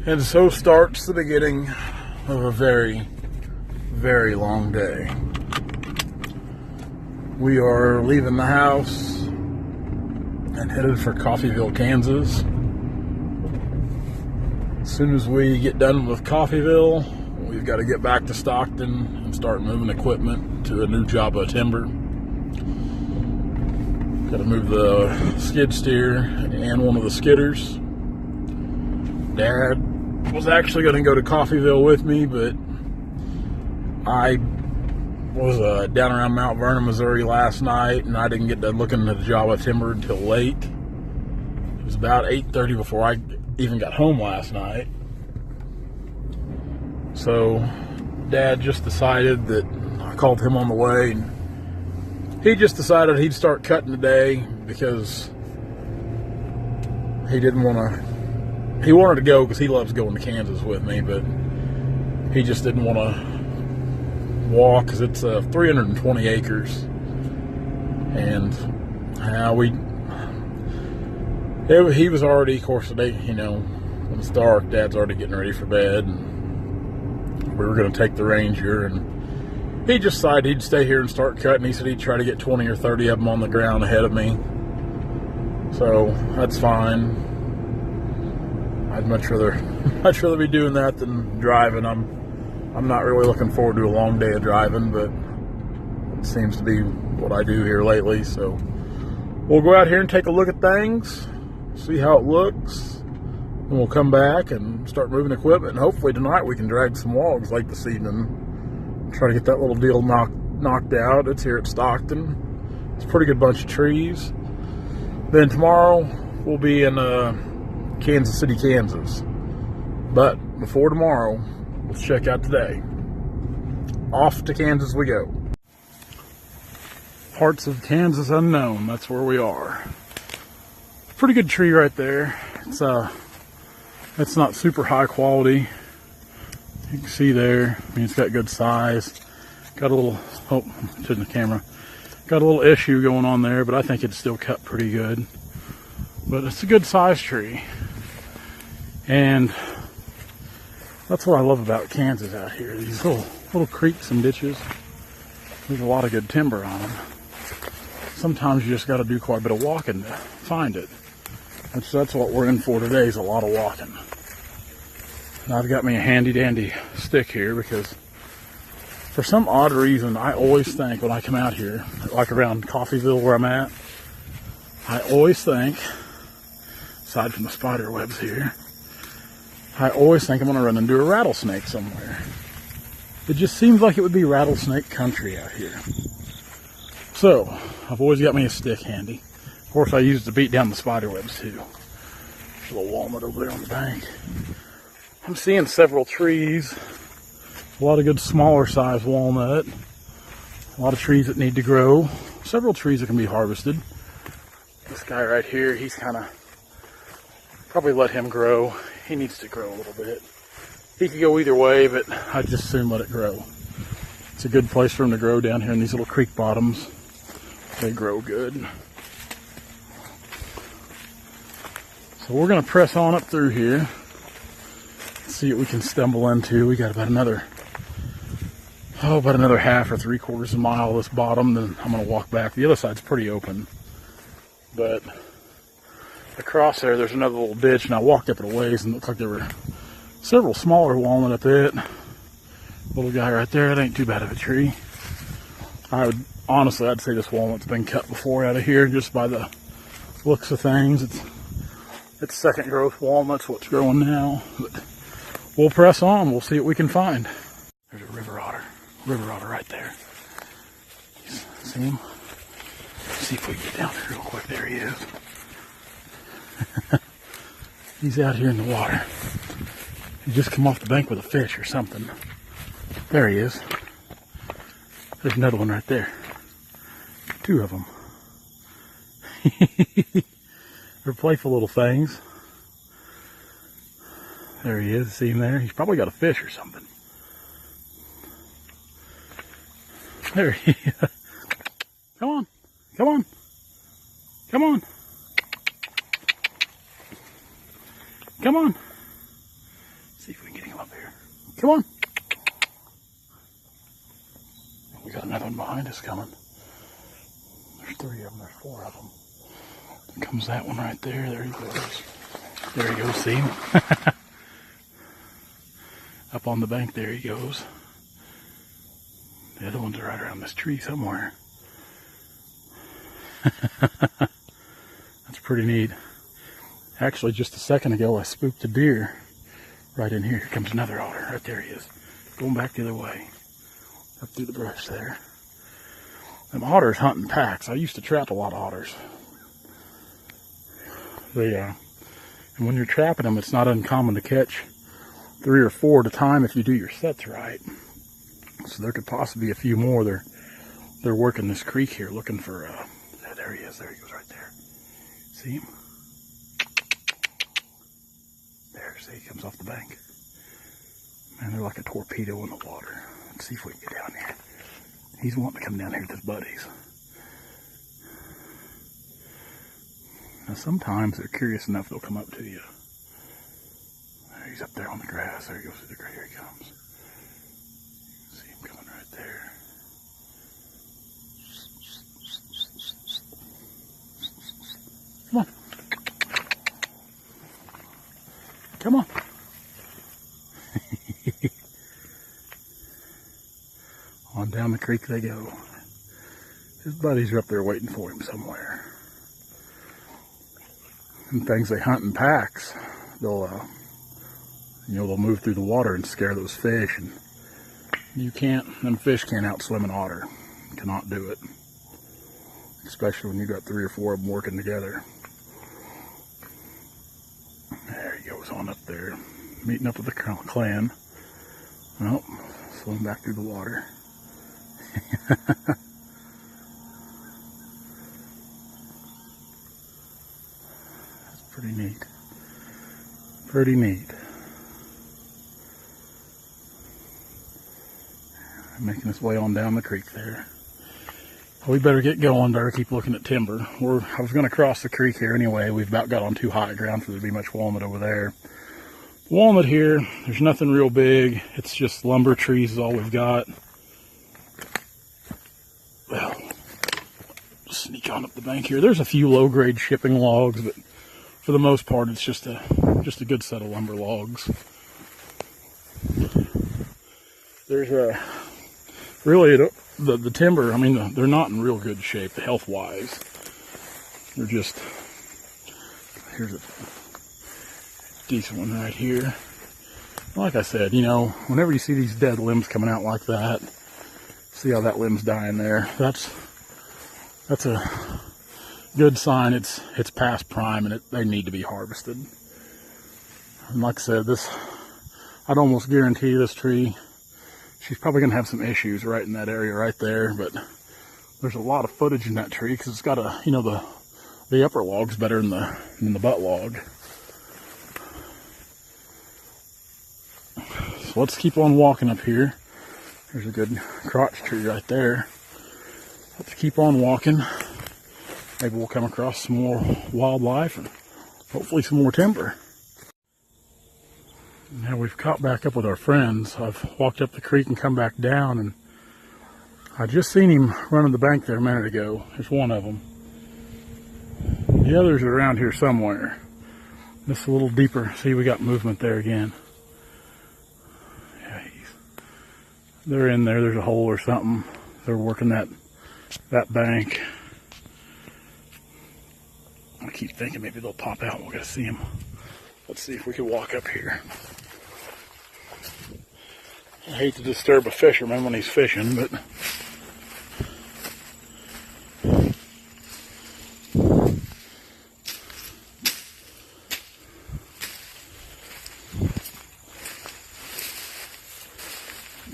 And so starts the beginning of a very, very long day. We are leaving the house and headed for Coffeyville, Kansas. As soon as we get done with Coffeyville, we've got to get back to Stockton and start moving equipment to a new job of timber. Got to move the skid steer and one of the skidders. Dad was actually going to go to Coffeyville with me, but I was down around Mount Vernon, Missouri last night, and I didn't get done looking at the job of timber until late. It was about 8:30 before I even got home last night. So Dad just decided that, I called him on the way, and he just decided he'd start cutting today because he didn't want to. He wanted to go because he loves going to Kansas with me, but he just didn't want to walk because it's 320 acres, and he was already, of course, today, when it's dark, Dad's already getting ready for bed, and we were going to take the Ranger, and he just decided he'd stay here and start cutting. He said he'd try to get 20 or 30 of them on the ground ahead of me, so that's fine. I'd much rather be doing that than driving. I'm not really looking forward to a long day of driving, but it seems to be what I do here lately. So we'll go out here and take a look at things, see how it looks, and we'll come back and start moving equipment. And hopefully tonight we can drag some logs late this evening. Try to get that little deal knocked out. It's here at Stockton. It's a pretty good bunch of trees. Then tomorrow we'll be in Kansas City, Kansas. But before tomorrow, let's check out today. Off to Kansas we go. Parts of Kansas unknown, that's where we are. Pretty good tree right there. It's not super high quality. You can see there, it's got good size. Got a little, to the camera. Got a little issue going on there, but I think it's still cut pretty good. But it's a good size tree. And that's what I love about Kansas out here. These little creeks and ditches. There's a lot of good timber on them. Sometimes you just got to do quite a bit of walking to find it. That's what we're in for today, is a lot of walking. And I've got me a handy dandy stick here because for some odd reason I always think when I come out here, like around Coffeyville where I'm at, I always think, aside from the spider webs here, I always think I'm going to run into a rattlesnake somewhere. It just seems like it would be rattlesnake country out here. So, I've always got me a stick handy. Of course, I use it to beat down the spider webs too. There's a little walnut over there on the bank. I'm seeing several trees. A lot of good smaller size walnut. A lot of trees that need to grow. Several trees that can be harvested. This guy right here, he's probably let him grow. He needs to grow a little bit. He could go either way, but I'd just soon let it grow. It's a good place for him to grow down here in these little creek bottoms. They grow good. So we're going to press on up through here. See what we can stumble into. We got about another half or 3/4 of a mile of this bottom. Then I'm going to walk back. The other side's pretty open. But across there's another little ditch, and I walked up it a ways and it looked like there were several smaller walnut up it. Little guy right there, it ain't too bad of a tree. Honestly, I'd say this walnut's been cut before out of here just by the looks of things. It's second growth walnuts, what's growing now. But we'll press on, we'll see what we can find. There's a river otter right there. See him? Let's see if we can get down there real quick. There he is. He's out here in the water. He just come off the bank with a fish or something. There he is. There's another one right there. 2 of them. They're playful little things. There he is. See him there? He's probably got a fish or something. There he is. Come on. Come on. Come on. Come on. here. Come on. We got another one behind us coming. There's 3 of them. There's 4 of them. There comes that one right there. There he goes. There he goes. See him? Up on the bank. There he goes. The other ones are right around this tree somewhere. That's pretty neat. Actually, just a second ago, I spooked a deer right in here. Here comes another otter. Right there he is. Going back the other way. Up through the brush there. Them otters hunt in packs. I used to trap a lot of otters. And when you're trapping them, it's not uncommon to catch 3 or 4 at a time if you do your sets right. So there could possibly be a few more. They're working this creek here, looking for. There he is. There he goes, right there. See him? There. See, he comes off the bank. Man, they're like a torpedo in the water. Let's see if we can get down here. He's wanting to come down here with his buddies. Now sometimes they're curious enough they'll come up to you. There, he's up there on the grass. There he goes through the grass. Here he comes. See him coming right there. Come on. Come on. On down the creek they go. His buddies are up there waiting for him somewhere. And things, they hunt in packs. They'll move through the water and scare those fish. And them fish can't outswim an otter. Cannot do it. Especially when you got 3 or 4 of them working together. There he goes on up there, meeting up with the clan. Oh, swimming back through the water. That's pretty neat. Pretty neat. Making his way on down the creek there. Well, we better get going. Better keep looking at timber. I was going to cross the creek here anyway. We've about got on too high ground for there to be much walnut over there. Walnut here, there's nothing real big. It's just lumber trees is all we've got. Well, sneak on up the bank here. There's a few low-grade shipping logs, but for the most part, it's just a good set of lumber logs. There's really the timber. I mean, they're not in real good shape health-wise. They're just, here's a decent one right here. Like I said, whenever you see these dead limbs coming out like that, see how that limb's dying there. That's a good sign. It's past prime and they need to be harvested. And like I said, I'd almost guarantee this tree, she's probably going to have some issues right in that area right there, but there's a lot of footage in that tree because it's got the upper log's better than the butt log. So let's keep on walking up here. There's a good crotch tree right there. Let's keep on walking. Maybe we'll come across some more wildlife and hopefully some more timber. Now we've caught back up with our friends. I've walked up the creek and come back down, and I just seen him running the bank there a minute ago. There's one of them. The others are around here somewhere. This a little deeper. See, we got movement there again. Yeah, they're in there. There's a hole or something. They're working that bank. I keep thinking maybe they'll pop out and we're gonna see them. Let's see if we can walk up here. I hate to disturb a fisherman when he's fishing, but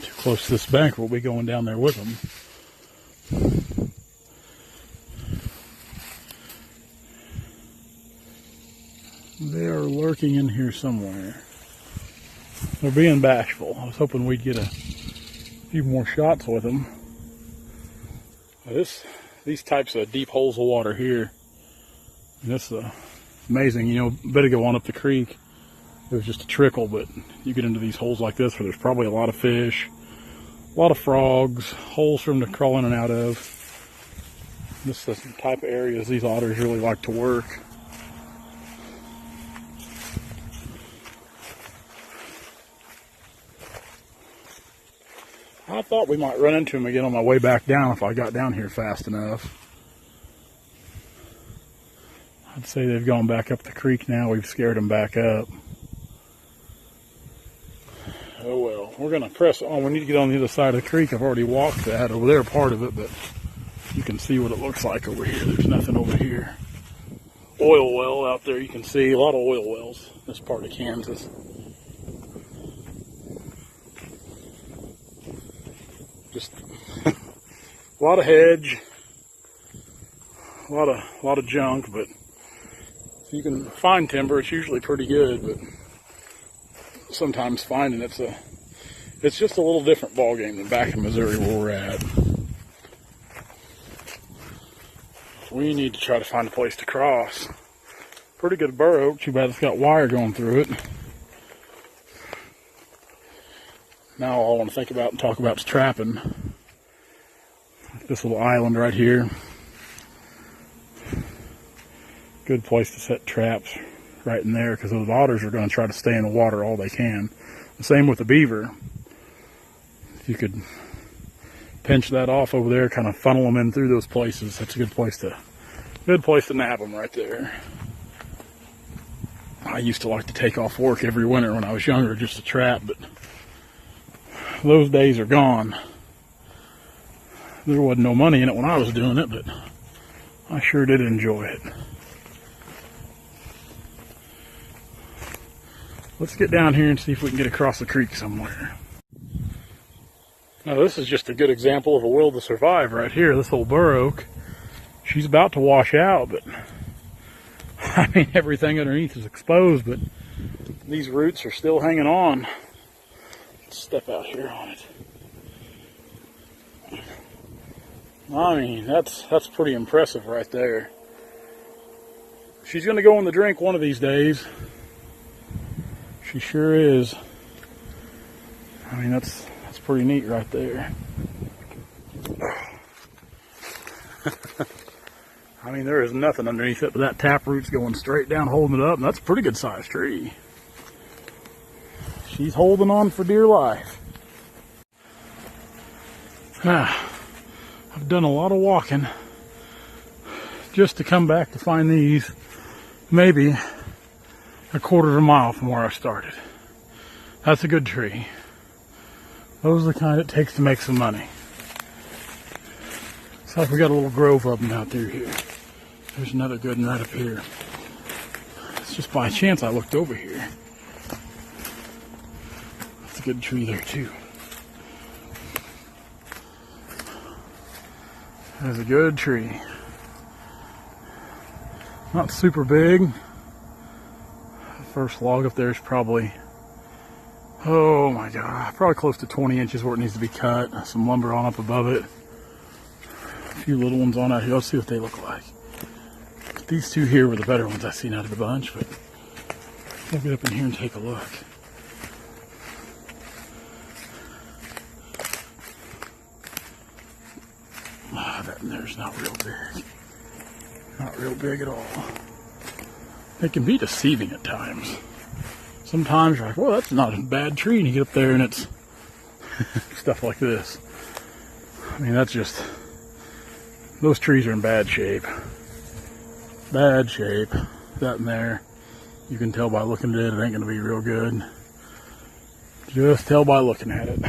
too close to this bank, we'll be going down there with them. They are lurking in here somewhere. They're being bashful. I was hoping we'd get a few more shots with them. These types of deep holes of water here, and this amazing. A bit ago on up the creek, It was just a trickle, but you get into these holes like this where there's probably a lot of fish, a lot of frogs, holes for them to crawl in and out of. This is the type of areas these otters really like to work. I thought we might run into them again on my way back down if I got down here fast enough. I'd say they've gone back up the creek now. We've scared them back up. Oh well, we're going to press on. We need to get on the other side of the creek. I've already walked that over there, part of it, but you can see what it looks like over here. There's nothing over here. Oil well out there, you can see a lot of oil wells in this part of Kansas. Just a lot of hedge, a lot of junk, but if you can find timber, it's usually pretty good, but sometimes finding it's just a little different ball game than back in Missouri where we're at. We need to try to find a place to cross. Pretty good burrow, too bad it's got wire going through it. Now all I want to think about and talk about is trapping. This little island right here. Good place to set traps right in there because those otters are going to try to stay in the water all they can. The same with the beaver. If you could pinch that off over there, kind of funnel them in through those places, that's a good place to nab them right there. I used to like to take off work every winter when I was younger just to trap, but those days are gone. There wasn't no money in it when I was doing it, but I sure did enjoy it. Let's get down here and see if we can get across the creek somewhere. Now this is just a good example of a will to survive right here. This old bur oak, she's about to wash out, but I mean everything underneath is exposed, but these roots are still hanging on. Let's step out here on it. I mean, that's pretty impressive right there. She's going to go in the drink one of these days. She sure is. I mean, that's pretty neat right there. I mean, there is nothing underneath it, but that taproot's going straight down, holding it up, and that's a pretty good sized tree. She's holding on for dear life. I've done a lot of walking just to come back to find these, maybe a quarter of a mile from where I started. That's a good tree. Those are the kind it takes to make some money. It's like we got a little grove of them out through here. There's another good one right up here. It's just by chance I looked over here. That's a good tree there too. That's a good tree. Not super big. The first log up there is probably, oh my God, probably close to 20 inches where it needs to be cut. Some lumber on up above it. A few little ones on out here. Let's see what they look like. These two here were the better ones I've seen out of the bunch, but we'll get up in here and take a look. That in there's not real big. Not real big at all. It can be deceiving at times. Sometimes you're like, well, that's not a bad tree, and you get up there and it's stuff like this. I mean, that's just, those trees are in bad shape. Bad shape. That in there, you can tell by looking at it, it ain't going to be real good. Just tell by looking at it.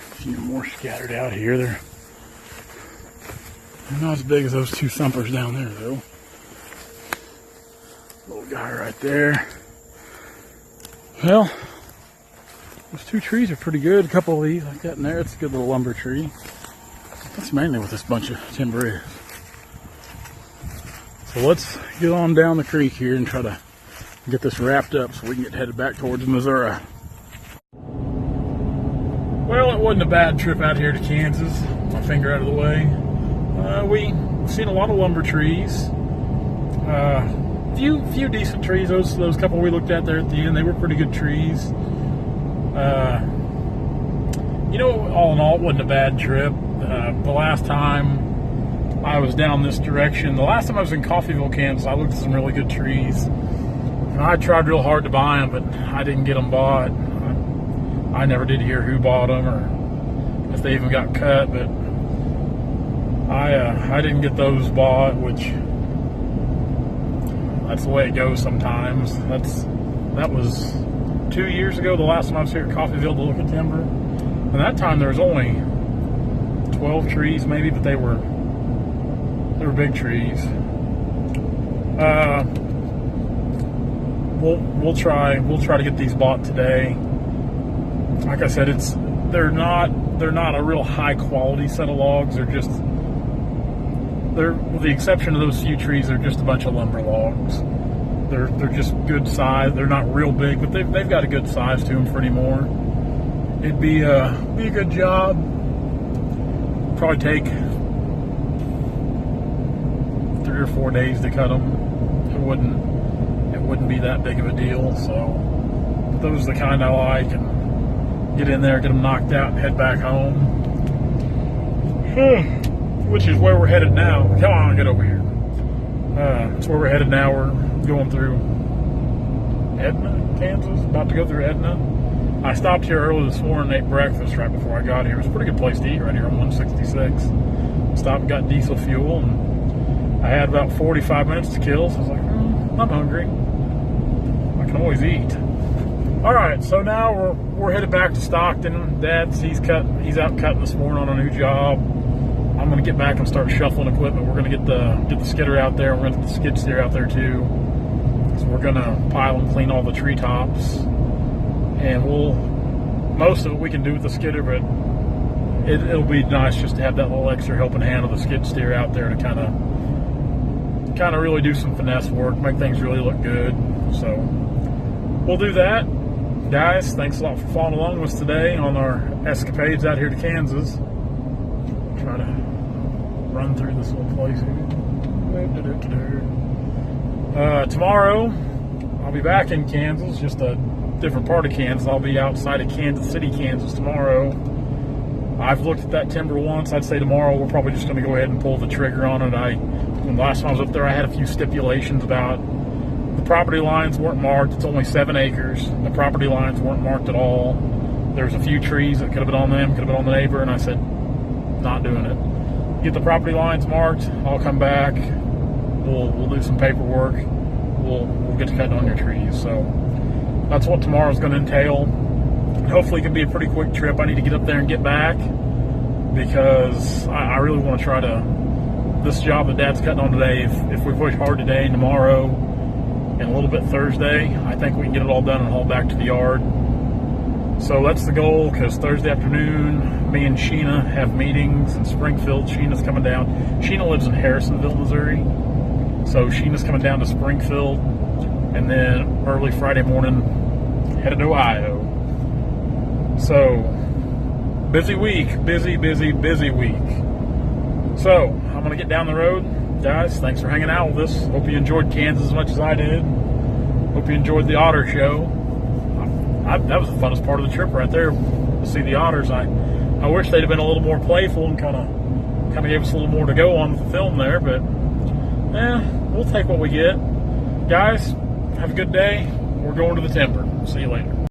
A few more scattered out here. They're not as big as those two thumpers down there, though. Little guy right there. Well, those two trees are pretty good. A couple of these like that in there. It's a good little lumber tree. That's mainly what this bunch of timber is. So let's get on down the creek here and try to get this wrapped up so we can get headed back towards Missouri. Well, it wasn't a bad trip out here to Kansas. My finger out of the way. We've seen a lot of lumber trees. Few decent trees. Those couple we looked at there at the end, they were pretty good trees. All in all, it wasn't a bad trip. The last time I was down this direction, the last time I was in Coffeyville, Kansas, I looked at some really good trees. And I tried real hard to buy them, but I didn't get them bought. I never did hear who bought them or if they even got cut, but I didn't get those bought, which that's the way it goes sometimes. That was 2 years ago, the last time I was here at Coffeyville to look at timber. And that time there was only 12 trees maybe, but they were big trees. We'll try to get these bought today. Like I said, they're not a real high quality set of logs. With the exception of those few trees, they're just a bunch of lumber logs. They're just good size. They're not real big, but they've got a good size to them for anymore. It'd be a good job. Probably take 3 or 4 days to cut them. It wouldn't be that big of a deal. So those are the kind I like, and get in there, get them knocked out, and head back home. Which is where we're headed now. Come on, get over here. That's where we're headed now. We're going through Edna, Kansas. About to go through Edna. I stopped here early this morning and ate breakfast right before I got here. It was a pretty good place to eat right here on 166. Stopped and got diesel fuel, and I had about 45 minutes to kill, so I was like, I'm hungry. I can always eat. All right, so now we're headed back to Stockton. Dad's he's out cutting this morning on a new job. I'm gonna get back and start shuffling equipment. We're gonna get the skidder out there. We're gonna get the skid steer out there too. So we're gonna pile and clean all the treetops, and most of it we can do with the skidder, but it'll be nice just to have that little extra helping hand of the skid steer out there to kind of really do some finesse work, make things really look good. So we'll do that. Guys, thanks a lot for following along with us today on our escapades out here to Kansas. Try to run through this little place here. Tomorrow, I'll be back in Kansas, just a different part of Kansas. I'll be outside of Kansas City, Kansas tomorrow. I've looked at that timber once. I'd say tomorrow we're probably just going to go ahead and pull the trigger on it. When the last time I was up there, I had a few stipulations about the property lines weren't marked. It's only 7 acres. The property lines weren't marked at all. There's a few trees that could have been on them, could have been on the neighbor, and I said, not doing it. Get the property lines marked. I'll come back. We'll do some paperwork. We'll get to cutting on your trees. So that's what tomorrow's going to entail. Hopefully it can be a pretty quick trip. I need to get up there and get back because I really want to try to, this job that Dad's cutting on today, if we push hard today and tomorrow and a little bit Thursday, I think we can get it all done and haul back to the yard. So that's the goal, because Thursday afternoon, me and Sheena have meetings in Springfield. Sheena's coming down. Sheena lives in Harrisonville, Missouri. So Sheena's coming down to Springfield, and then early Friday morning, headed to Ohio. So, busy week, busy week. So, I'm going to get down the road. Guys, thanks for hanging out with us. Hope you enjoyed Kansas as much as I did. Hope you enjoyed the otter show. That was the funnest part of the trip right there, to see the otters. I wish they'd have been a little more playful and kind of gave us a little more to go on with the film there, but we'll take what we get. Guys, have a good day. We're going to the timber. See you later.